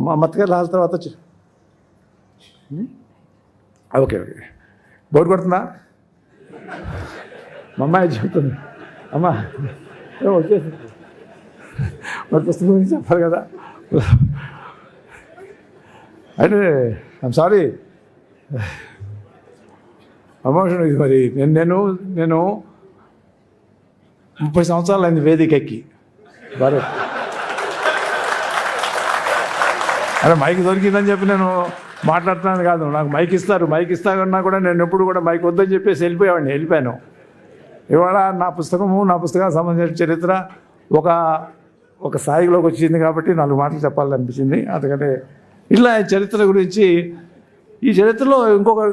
మా మత్తగారు రాసిన తర్వాత ఓకే ఓకే బోర్డు కొడుతుందా మా అమ్మాయి చెప్తుంది అమ్మా వచ్చేసి మరి పుస్తకం గురించి చెప్పాలి కదా అంటే ఐమ్ సారీ అమోషన్ ఇది. మరి నేను 30 సంవత్సరాలు అయింది వేదిక ఎక్కి భారత్. అరే మైక్ దొరికిందని చెప్పి నేను మాట్లాడుతున్నాను కాదు, నాకు మైక్ ఇస్తారన్నా కూడా నేను ఎప్పుడు కూడా మైక్ వద్దని చెప్పేసి వెళ్ళిపోయాను. ఇవాళ నా పుస్తకానికి సంబంధించిన చరిత్ర ఒక స్థాయిలోకి వచ్చింది కాబట్టి 4 మాటలు చెప్పాలనిపించింది. అందుకని ఇలా చరిత్ర గురించి, ఈ చరిత్రలో ఇంకొక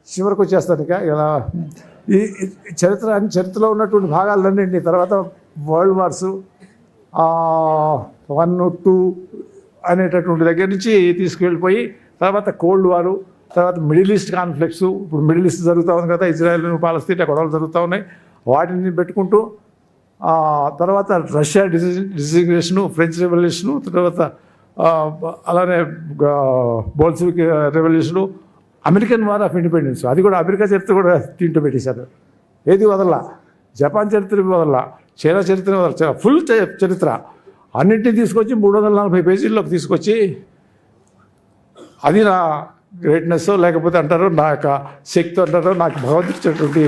చివరికి వచ్చేస్తాను. ఇక ఇలా ఈ చరిత్రలో ఉన్నటువంటి భాగాలన్నింటినీ తర్వాత వరల్డ్ వార్స్ 1, 2 అనేటటువంటి దగ్గర నుంచి తీసుకువెళ్ళిపోయి తర్వాత కోల్డ్ వారు, తర్వాత మిడిల్ ఈస్ట్ కాన్ఫ్లిక్ట్స్, ఇప్పుడు మిడిల్ ఈస్ట్ జరుగుతూ ఉంది కదా, ఇజ్రాయెల్ పాలస్తీనా గొడవలు జరుగుతూ ఉన్నాయి, వాటిని పెట్టుకుంటూ తర్వాత రష్యా డిజిగ్నేషను, ఫ్రెంచ్ రెవల్యూషను, తర్వాత అలానే Bolshevik revolution, American war of independence, అది కూడా అమెరికా చరిత్ర కూడా దీంట్లో పెట్టేశారు. ఏది వదల్లా, జపాన్ చరిత్ర వదల్లా, చైనా చరిత్ర వదల, ఫుల్ చరిత్ర అన్నింటినీ తీసుకొచ్చి 340 పేజీల్లోకి తీసుకొచ్చి, అది నా గ్రేట్నెస్ లేకపోతే అంటారు నా యొక్క శక్తి అంటారు, నాకు భగవంతుడిచ్చినటువంటి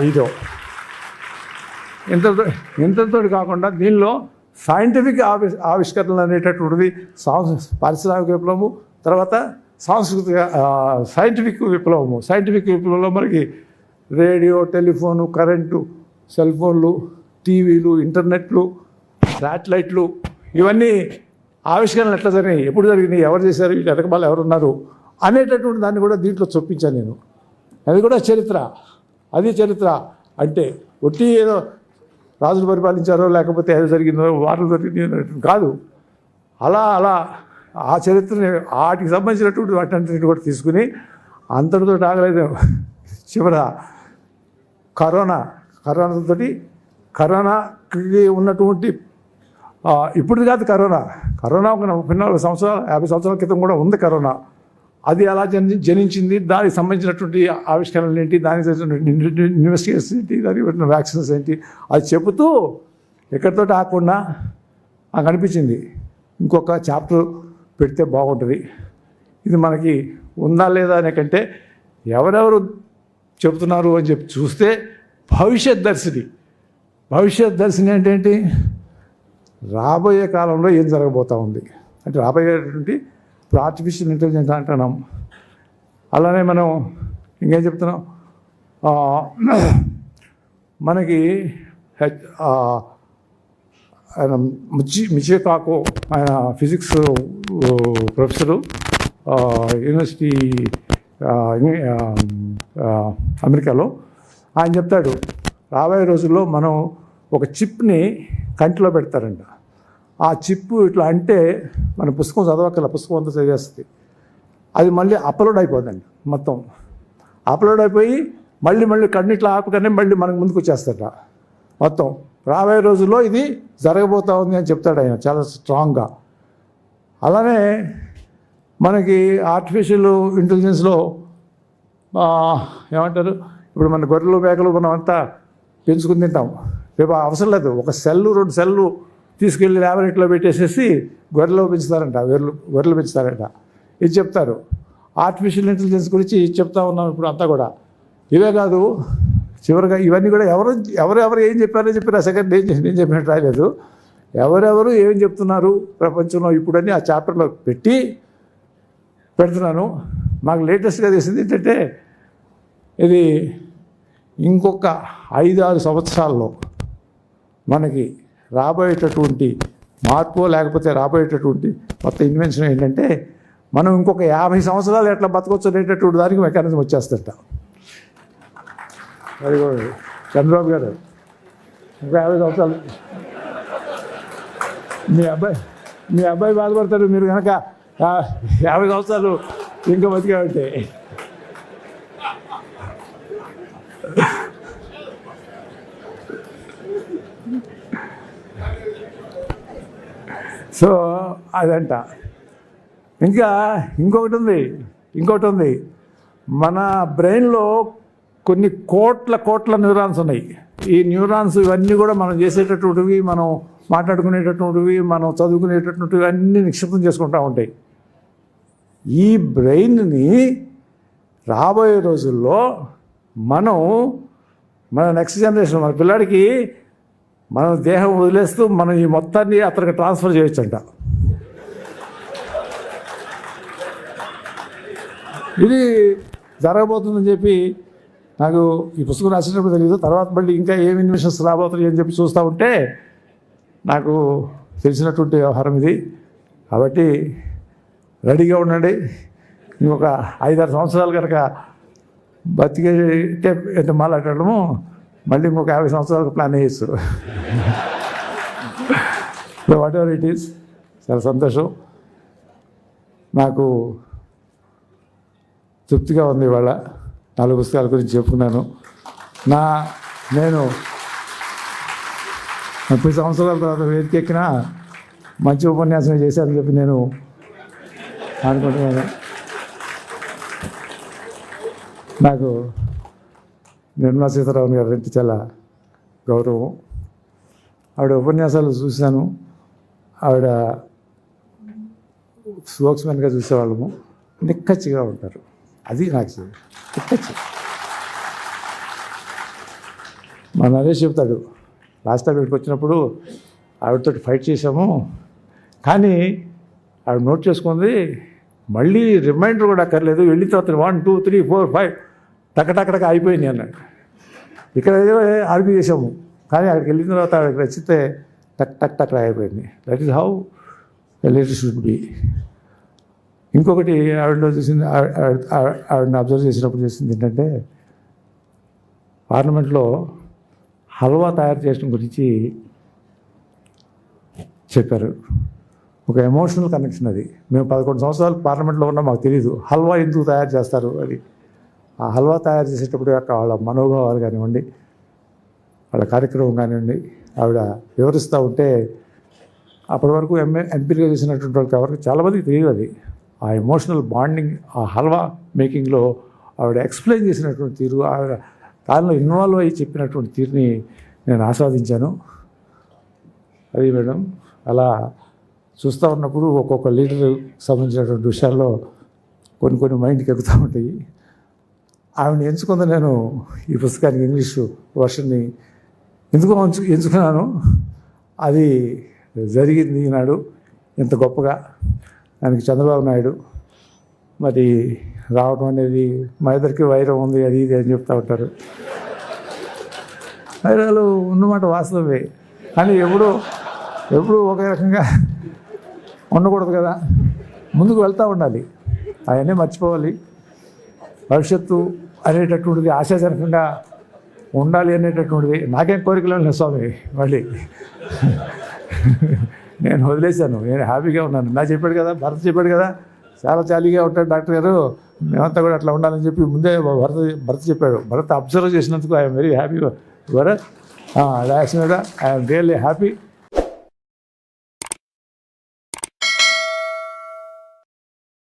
ఇదో. ఇంతతో కాకుండా దీనిలో సైంటిఫిక్ ఆవిష్కరణలు అనేటటువంటిది పారిశ్రామిక విప్లవము, తర్వాత సాంస్కృతిక సైంటిఫిక్ విప్లవంలో మనకి రేడియో, టెలిఫోను, కరెంటు, సెల్ ఫోన్లు, టీవీలు, ఇంటర్నెట్లు, శాటిలైట్లు, ఇవన్నీ ఆవిష్కరణలు ఎట్లా జరిగినాయి, ఎప్పుడు జరిగినాయి, ఎవరు చేశారు, వీటి వెనకమాల ఎవరున్నారు అనేటటువంటి దాన్ని కూడా దీంట్లో చొప్పించాను నేను. అది కూడా చరిత్ర. అది చరిత్ర అంటే ఒట్టి ఏదో రాజులు పరిపాలించారో లేకపోతే ఏదో జరిగిందో వార్తలు జరిగింది కాదు. అలా ఆ చరిత్రని వాటికి సంబంధించినటువంటి వాటిని కూడా తీసుకుని అంతటితో ఆగలేదు. చివర కరోనాకి ఉన్నటువంటి ఇప్పుడు కాదు, కరోనా ఒక 34 సంవత్సరాలు 50 సంవత్సరాల క్రితం కూడా ఉంది కరోనా. అది ఎలా జనించింది, దానికి సంబంధించినటువంటి ఆవిష్కరణలు ఏంటి, దానికి ఇన్వెస్టిగేషన్స్ ఏంటి, దానికి పెట్టిన వ్యాక్సిన్స్ ఏంటి, అది చెబుతూ ఎక్కడితో ఆకుండా నాకు అనిపించింది ఇంకొక చాప్టర్ పెడితే బాగుంటుంది. ఇది మనకి ఉందా లేదా అనే కంటే ఎవరెవరు చెబుతున్నారు అని చెప్పి చూస్తే భవిష్యత్ దర్శిని అంటే ఏంటి, రాబోయే కాలంలో ఏం జరగబోతూ ఉంది అంటే రాబోయేటువంటి ఇప్పుడు ఆర్టిఫిషియల్ ఇంటెలిజెన్స్ అంటున్నాం, అలానే మనం ఇంకేం చెప్తున్నాం, మనకి ఆయన మిచియో కాకో, ఆయన ఫిజిక్స్ ప్రొఫెసరు, యూనివర్సిటీ అమెరికాలో, ఆయన చెప్తాడు రాబోయే రోజుల్లో మనం ఒక చిప్ని కంటిలో పెడతారంట. ఆ చిప్పు ఇట్లా అంటే మన పుస్తకం చదవక్కల, పుస్తకం అంతా చదివేస్తుంది, అది మళ్ళీ అప్లోడ్ అయిపోద్దండి. మొత్తం అప్లోడ్ అయిపోయి మళ్ళీ కన్నిట్లా ఆపకనే మళ్ళీ మనకు ముందుకు వచ్చేస్తాడ. మొత్తం రాబోయే రోజుల్లో ఇది జరగబోతూ ఉంది అని చెప్తాడు ఆయన చాలా స్ట్రాంగ్గా. అలానే మనకి ఆర్టిఫిషియల్ ఇంటెలిజెన్స్లో ఏమంటారు, ఇప్పుడు మన గొర్రెలు మేకలు మనం అంతా పెంచుకుని తింటాం, రేపు అవసరం లేదు, ఒక సెల్లు 2 సెల్లు తీసుకెళ్ళి ల్యాబొరేటరీలో పెట్టేసేసి గొర్రెలు పెంచుతారంట. ఇది చెప్తారు. ఆర్టిఫిషియల్ ఇంటెలిజెన్స్ గురించి చెప్తా ఉన్నాం ఇప్పుడు అంతా కూడా. ఇవే కాదు, చివరిగా ఇవన్నీ కూడా ఎవరెవరు ఏం చెప్పారో చెప్పారు. సెకండ్ నేను చెప్పినట్టు రాయలేదు, ఎవరెవరు ఏం చెప్తున్నారు ప్రపంచంలో ఇప్పుడని ఆ చాప్టర్లో పెడుతున్నాను. మాకు లేటెస్ట్గా తెలిసింది ఏంటంటే, ఇది ఇంకొక 5-6 సంవత్సరాల్లో మనకి రాబోయేటటువంటి మార్పు లేకపోతే రాబోయేటటువంటి కొత్త ఇన్వెన్షన్ ఏంటంటే, మనం ఇంకొక 50 సంవత్సరాలు ఎట్లా బతకొచ్చు అనేటటువంటి దానికి మెకానిజం వచ్చేస్తట. అది కూడా చంద్రబాబు గారు ఇంకా 50 సంవత్సరాలు మీ అబ్బాయి బాధపడతారు మీరు కనుక 50 సంవత్సరాలు ఇంకా బతికామంటే. సో అదంట. ఇంకా ఇంకొకటి ఉంది మన బ్రెయిన్లో కొన్ని కోట్ల న్యూరాన్స్ ఉన్నాయి. ఈ న్యూరాన్స్ ఇవన్నీ కూడా మనం చేసేటటువంటివి, మనం మాట్లాడుకునేటటువంటివి, మనం చదువుకునేటటువంటివి అన్నీ నిక్షిప్తం చేసుకుంటూ ఉంటాయి. ఈ బ్రెయిన్ని రాబోయే రోజుల్లో మన నెక్స్ట్ జనరేషన్, మన పిల్లాడికి మనం దేహం వదిలేస్తూ మనం ఈ మొత్తాన్ని అతనికి ట్రాన్స్ఫర్ చేయొచ్చంట. ఇది జరగబోతుందని చెప్పి నాకు ఈ పుస్తకం రాసేటప్పుడు తెలియదు. తర్వాత మళ్ళీ ఇంకా ఏమి ఇన్వెషన్స్ రాబోతున్నాయి అని చెప్పి చూస్తూ ఉంటే నాకు తెలిసినటువంటి వ్యవహారం ఇది. కాబట్టి రెడీగా ఉండండి. ఇంకొక 5-6 సంవత్సరాలు కనుక బతికే అంటే మాట్లాడము, మళ్ళీ ఇంకొక 50 సంవత్సరాలకు ప్లాన్ చేయొచ్చు. వాట్ ఎవర్ ఇట్ ఈస్, చాలా సంతోషం. నాకు తృప్తిగా ఉంది. ఇవాళ 4 పుస్తకాల గురించి చెప్పుకున్నాను. నేను 30 సంవత్సరాల తర్వాత వేదిక ఎక్కినా మంచి ఉపన్యాసం చేశారని చెప్పి నేను అనుకుంటున్నాను. నాకు నిర్మలా సీతారామన్ గారు అంటే చాలా గౌరవం. ఆవిడ ఉపన్యాసాలు చూశాను. ఆవిడ స్పోక్స్మెన్గా చూసేవాళ్ళము. నిక్కచ్చిగా ఉంటారు. అది నాకు నిక్కచ్చి. మా నరేష్ చెప్తాడు, లాస్ట్ టైం ఇక్కడికి వచ్చినప్పుడు ఆవిడతో ఫైట్ చేసాము, కానీ ఆవిడ నోట్ చేసుకుంది, మళ్ళీ రిమైండర్ కూడా అక్కర్లేదు, వెళ్ళిన తర్వాత 1 2 3 4 5 టకటకటక అయిపోయింది అన్నాడు. ఇక్కడ ఏదో ఆర్గ్యూ చేసాము, కానీ అక్కడికి వెళ్ళిన తర్వాత ఆవిడకి నచ్చితే టక్ అయిపోయింది. That is how a leader should be. ఇంకొకటి ఆవిడలో చూసింది, ఆవిడని అబ్జర్వ్ చేసినప్పుడు చేసింది ఏంటంటే, పార్లమెంట్లో హల్వా తయారు చేయడం గురించి చెప్పారు. ఒక ఎమోషనల్ కనెక్షన్ అది. మేము 11 సంవత్సరాలు పార్లమెంట్లో ఉన్నా మాకు తెలియదు హల్వా ఎందుకు తయారు చేస్తారు అది. ఆ హల్వా తయారు చేసేటప్పుడు యొక్క వాళ్ళ మనోభావాలు కానివ్వండి, వాళ్ళ కార్యక్రమం కానివ్వండి, ఆవిడ వివరిస్తూ ఉంటే అప్పటి వరకు ఎంపీలుగా చేసినటువంటి వాళ్ళకి ఎవరికి చాలామందికి తెలియదు అది. ఆ ఎమోషనల్ బాండింగ్, ఆ హల్వా మేకింగ్లో ఆవిడ ఎక్స్ప్లెయిన్ చేసినటువంటి తీరు, ఆవిడ దానిలో ఇన్వాల్వ్ అయ్యి చెప్పినటువంటి తీరుని నేను ఆస్వాదించాను. అది మేడం, అలా చూస్తూ ఉన్నప్పుడు ఒక్కొక్క లీడర్ సంబంధించినటువంటి విషయాల్లో కొన్ని మైండ్కి ఎక్కుతూ ఉంటాయి. ఆవిడని ఎంచుకుంది నేను ఈ పుస్తకానికి ఇంగ్లీషు వర్షన్ని ఎందుకో ఎంచుకున్నాను. అది జరిగింది ఈనాడు ఇంత గొప్పగా. దానికి చంద్రబాబు నాయుడు మరి రావడం అనేది, మా ఇద్దరికి వైరం ఉంది అది ఇది అని చెప్తూ ఉంటారు. వైరాలు ఉన్నమాట వాస్తవమే, కానీ ఎప్పుడు ఒకే రకంగా ఉండకూడదు కదా. ముందుకు వెళ్తూ ఉండాలి, అవన్నీ మర్చిపోవాలి. భవిష్యత్తు అనేటటువంటిది ఆశాజనకంగా ఉండాలి అనేటటువంటిది నాకేం కోరికలు లేదు స్వామి. మళ్ళీ నేను వదిలేశాను, నేను హ్యాపీగా ఉన్నాను. నా చెప్పాడు కదా, భరత్ చెప్పాడు కదా, చాలా జాలీగా ఉంటాడు డాక్టర్ గారు, మేమంతా కూడా అట్లా ఉండాలని చెప్పి ముందే భరత్ చెప్పాడు. భరత్ అబ్జర్వ్ చేసినందుకు I'm very happy. Bharat, I'm really happy.